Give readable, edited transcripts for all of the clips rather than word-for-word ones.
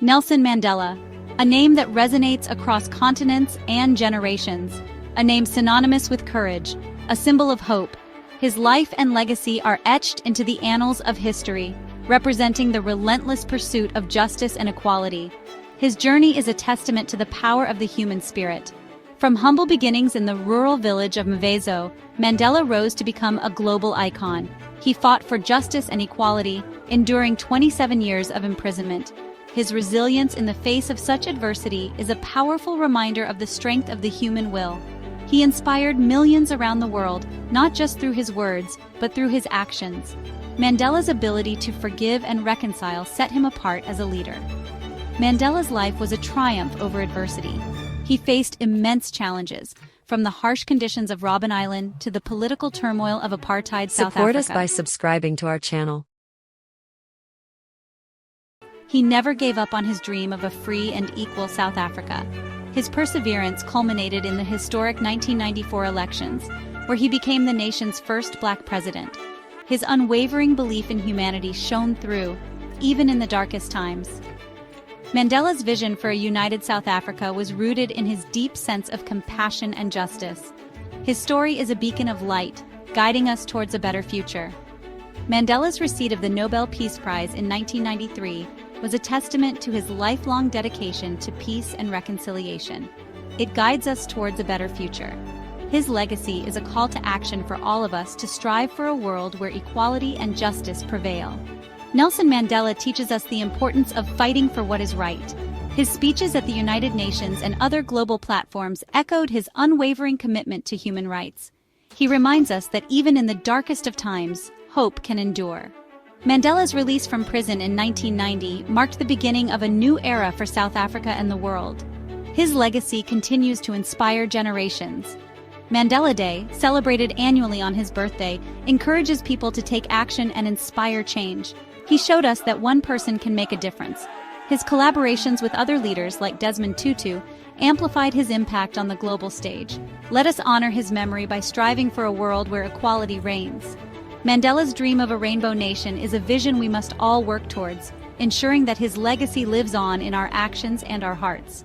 Nelson Mandela, a name that resonates across continents and generations, a name synonymous with courage, a symbol of hope. His life and legacy are etched into the annals of history, representing the relentless pursuit of justice and equality. His journey is a testament to the power of the human spirit. From humble beginnings in the rural village of Mvezo, Mandela rose to become a global icon. He fought for justice and equality, enduring 27 years of imprisonment. His resilience in the face of such adversity is a powerful reminder of the strength of the human will. He inspired millions around the world, not just through his words, but through his actions. Mandela's ability to forgive and reconcile set him apart as a leader. Mandela's life was a triumph over adversity. He faced immense challenges, from the harsh conditions of Robben Island to the political turmoil of apartheid South Africa. Support us by subscribing to our channel. He never gave up on his dream of a free and equal South Africa. His perseverance culminated in the historic 1994 elections, where he became the nation's first black president. His unwavering belief in humanity shone through, even in the darkest times. Mandela's vision for a united South Africa was rooted in his deep sense of compassion and justice. His story is a beacon of light, guiding us towards a better future. Mandela's receipt of the Nobel Peace Prize in 1993 was a testament to his lifelong dedication to peace and reconciliation. It guides us towards a better future. His legacy is a call to action for all of us to strive for a world where equality and justice prevail. Nelson Mandela teaches us the importance of fighting for what is right. His speeches at the United Nations and other global platforms echoed his unwavering commitment to human rights. He reminds us that even in the darkest of times, hope can endure. Mandela's release from prison in 1990 marked the beginning of a new era for South Africa and the world. His legacy continues to inspire generations. Mandela Day, celebrated annually on his birthday, encourages people to take action and inspire change. He showed us that one person can make a difference. His collaborations with other leaders like Desmond Tutu amplified his impact on the global stage. Let us honor his memory by striving for a world where equality reigns. Mandela's dream of a rainbow nation is a vision we must all work towards, ensuring that his legacy lives on in our actions and our hearts.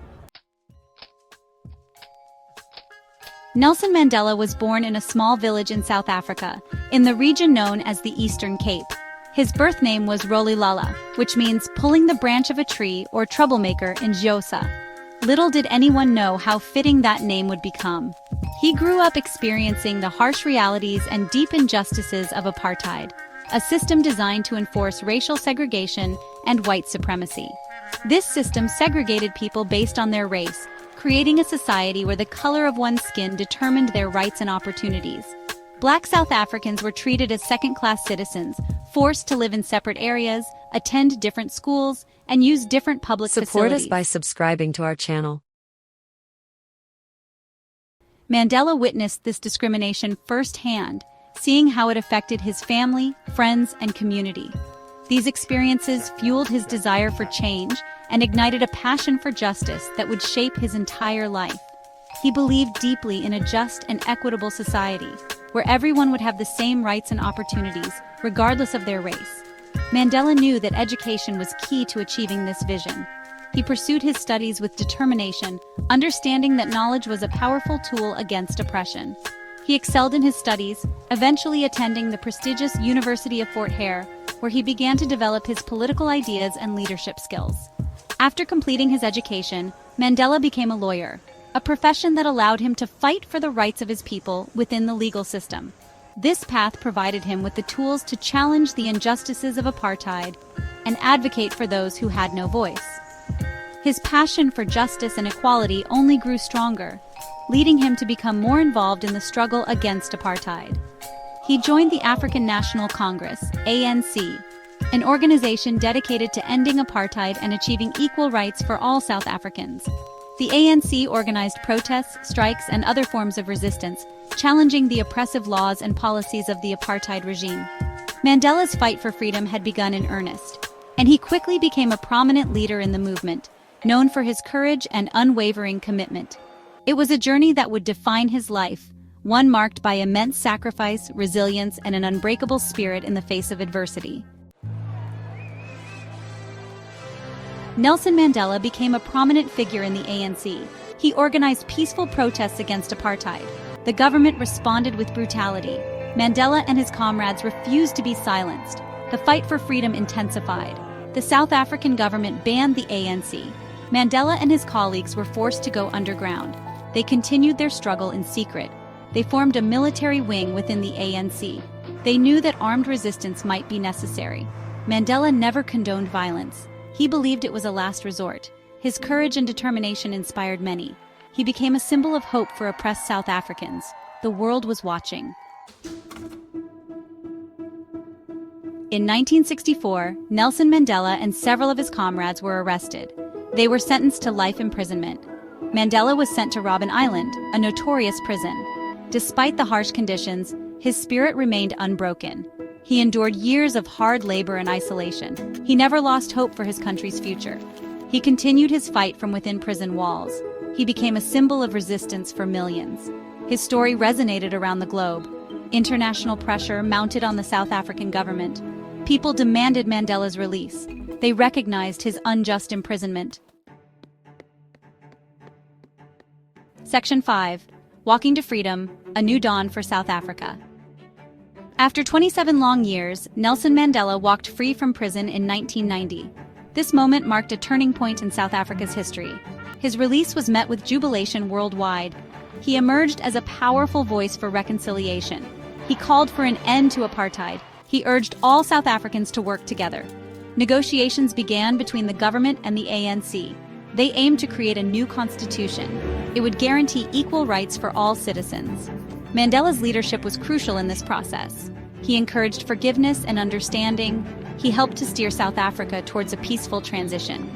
Nelson Mandela was born in a small village in South Africa, in the region known as the Eastern Cape. His birth name was Rolihlahla, which means pulling the branch of a tree or troublemaker in Xhosa. Little did anyone know how fitting that name would become. He grew up experiencing the harsh realities and deep injustices of apartheid, a system designed to enforce racial segregation and white supremacy. This system segregated people based on their race, creating a society where the color of one's skin determined their rights and opportunities. Black South Africans were treated as second-class citizens, forced to live in separate areas, attend different schools, and use different public facilities. Support us by subscribing to our channel. Mandela witnessed this discrimination firsthand, seeing how it affected his family, friends, and community. These experiences fueled his desire for change and ignited a passion for justice that would shape his entire life. He believed deeply in a just and equitable society, where everyone would have the same rights and opportunities, regardless of their race. Mandela knew that education was key to achieving this vision. He pursued his studies with determination, understanding that knowledge was a powerful tool against oppression. He excelled in his studies, eventually attending the prestigious University of Fort Hare, where he began to develop his political ideas and leadership skills. After completing his education, Mandela became a lawyer, a profession that allowed him to fight for the rights of his people within the legal system. This path provided him with the tools to challenge the injustices of apartheid and advocate for those who had no voice. His passion for justice and equality only grew stronger, leading him to become more involved in the struggle against apartheid. He joined the African National Congress, ANC, an organization dedicated to ending apartheid and achieving equal rights for all South Africans. The ANC organized protests, strikes, and other forms of resistance, challenging the oppressive laws and policies of the apartheid regime. Mandela's fight for freedom had begun in earnest, and he quickly became a prominent leader in the movement, known for his courage and unwavering commitment. It was a journey that would define his life, one marked by immense sacrifice, resilience, and an unbreakable spirit in the face of adversity. Nelson Mandela became a prominent figure in the ANC. He organized peaceful protests against apartheid. The government responded with brutality. Mandela and his comrades refused to be silenced. The fight for freedom intensified. The South African government banned the ANC. Mandela and his colleagues were forced to go underground. They continued their struggle in secret. They formed a military wing within the ANC. They knew that armed resistance might be necessary. Mandela never condoned violence. He believed it was a last resort. His courage and determination inspired many. He became a symbol of hope for oppressed South Africans. The world was watching. In 1964, Nelson Mandela and several of his comrades were arrested. They were sentenced to life imprisonment. Mandela was sent to Robben Island, a notorious prison. Despite the harsh conditions, his spirit remained unbroken. He endured years of hard labor and isolation. He never lost hope for his country's future. He continued his fight from within prison walls. He became a symbol of resistance for millions. His story resonated around the globe. International pressure mounted on the South African government. People demanded Mandela's release. They recognized his unjust imprisonment. Section 5. Walking to Freedom, A New Dawn for South Africa. After 27 long years, Nelson Mandela walked free from prison in 1990. This moment marked a turning point in South Africa's history. His release was met with jubilation worldwide. He emerged as a powerful voice for reconciliation. He called for an end to apartheid. He urged all South Africans to work together. Negotiations began between the government and the ANC. They aimed to create a new constitution. It would guarantee equal rights for all citizens. Mandela's leadership was crucial in this process. He encouraged forgiveness and understanding. He helped to steer South Africa towards a peaceful transition.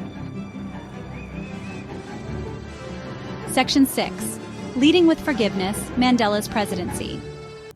Section 6. Leading with Forgiveness, Mandela's Presidency.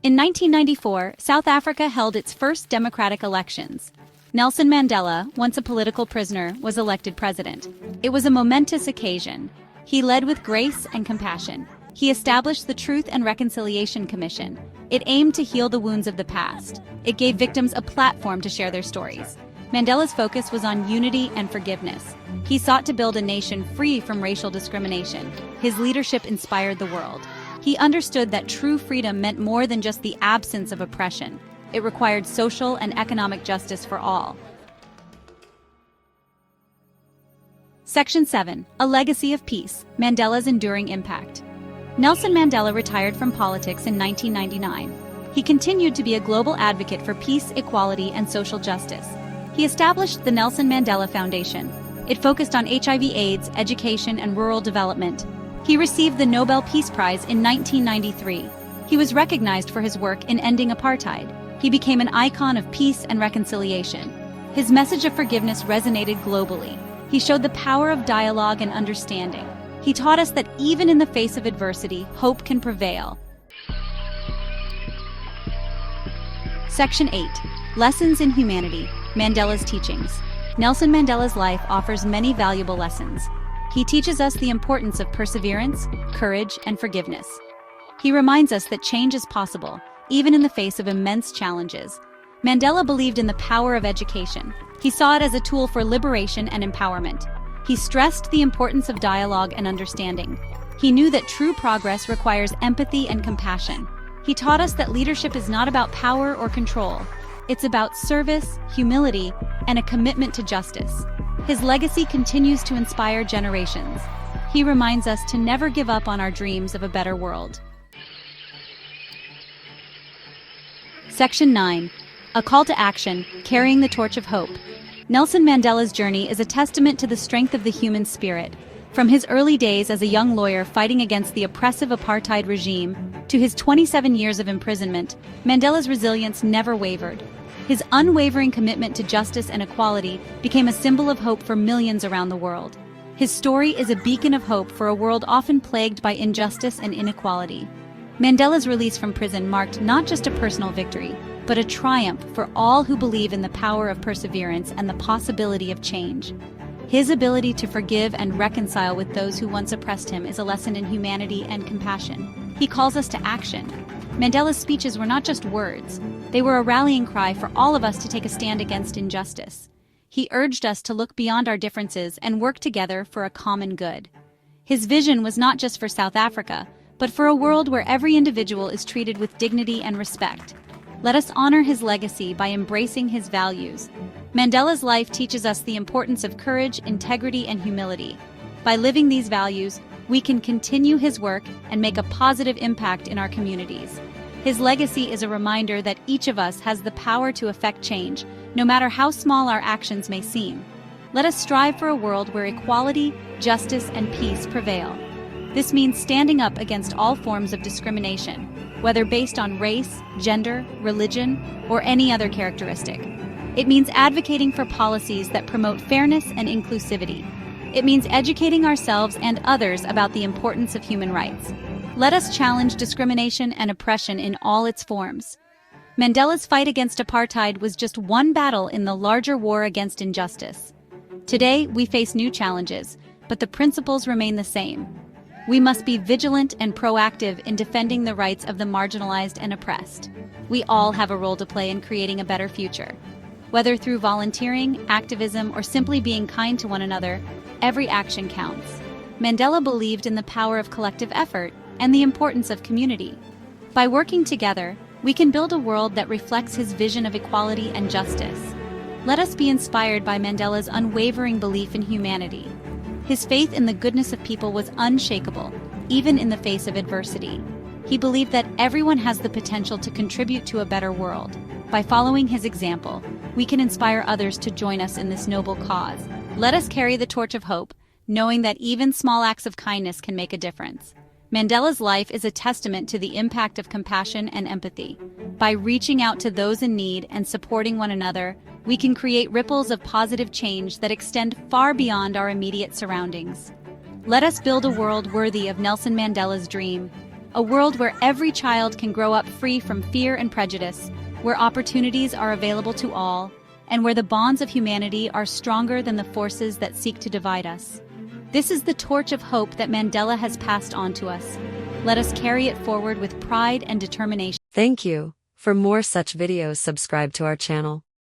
In 1994, South Africa held its first democratic elections. Nelson Mandela, once a political prisoner, was elected president. It was a momentous occasion. He led with grace and compassion. He established the Truth and Reconciliation Commission. It aimed to heal the wounds of the past. It gave victims a platform to share their stories. Mandela's focus was on unity and forgiveness. He sought to build a nation free from racial discrimination. His leadership inspired the world. He understood that true freedom meant more than just the absence of oppression. It required social and economic justice for all. Section 7. A Legacy of Peace, Mandela's Enduring Impact. Nelson Mandela retired from politics in 1999. He continued to be a global advocate for peace, equality, and social justice. He established the Nelson Mandela Foundation. It focused on HIV/AIDS, education, and rural development. He received the Nobel Peace Prize in 1993. He was recognized for his work in ending apartheid. He became an icon of peace and reconciliation. His message of forgiveness resonated globally. He showed the power of dialogue and understanding. He taught us that even in the face of adversity, hope can prevail. Section 8. Lessons in Humanity, Mandela's Teachings. Nelson Mandela's life offers many valuable lessons. He teaches us the importance of perseverance, courage, and forgiveness. He reminds us that change is possible, even in the face of immense challenges. Mandela believed in the power of education. He saw it as a tool for liberation and empowerment. He stressed the importance of dialogue and understanding. He knew that true progress requires empathy and compassion. He taught us that leadership is not about power or control. It's about service, humility, and a commitment to justice. His legacy continues to inspire generations. He reminds us to never give up on our dreams of a better world. Section 9. A Call to Action, Carrying the Torch of Hope. Nelson Mandela's journey is a testament to the strength of the human spirit. From his early days as a young lawyer fighting against the oppressive apartheid regime to his 27 years of imprisonment, Mandela's resilience never wavered. His unwavering commitment to justice and equality became a symbol of hope for millions around the world. His story is a beacon of hope for a world often plagued by injustice and inequality. Mandela's release from prison marked not just a personal victory, but a triumph for all who believe in the power of perseverance and the possibility of change. His ability to forgive and reconcile with those who once oppressed him is a lesson in humanity and compassion. He calls us to action. Mandela's speeches were not just words. They were a rallying cry for all of us to take a stand against injustice. he urged us to look beyond our differences and work together for a common good. His vision was not just for South Africa, but for a world where every individual is treated with dignity and respect. Let us honor his legacy by embracing his values. Mandela's life teaches us the importance of courage, integrity, and humility. By living these values, we can continue his work and make a positive impact in our communities. His legacy is a reminder that each of us has the power to affect change, no matter how small our actions may seem. Let us strive for a world where equality, justice, and peace prevail. This means standing up against all forms of discrimination, whether based on race, gender, religion, or any other characteristic. It means advocating for policies that promote fairness and inclusivity. It means educating ourselves and others about the importance of human rights. Let us challenge discrimination and oppression in all its forms. Mandela's fight against apartheid was just one battle in the larger war against injustice. Today, we face new challenges, but the principles remain the same. We must be vigilant and proactive in defending the rights of the marginalized and oppressed. We all have a role to play in creating a better future. Whether through volunteering, activism, or simply being kind to one another, every action counts. Mandela believed in the power of collective effort and the importance of community. By working together, we can build a world that reflects his vision of equality and justice. Let us be inspired by Mandela's unwavering belief in humanity. His faith in the goodness of people was unshakable, even in the face of adversity. He believed that everyone has the potential to contribute to a better world. By following his example, we can inspire others to join us in this noble cause. Let us carry the torch of hope, knowing that even small acts of kindness can make a difference. Mandela's life is a testament to the impact of compassion and empathy. By reaching out to those in need and supporting one another, we can create ripples of positive change that extend far beyond our immediate surroundings. Let us build a world worthy of Nelson Mandela's dream, a world where every child can grow up free from fear and prejudice, where opportunities are available to all, and where the bonds of humanity are stronger than the forces that seek to divide us. This is the torch of hope that Mandela has passed on to us. Let us carry it forward with pride and determination. Thank you. For more such videos, subscribe to our channel.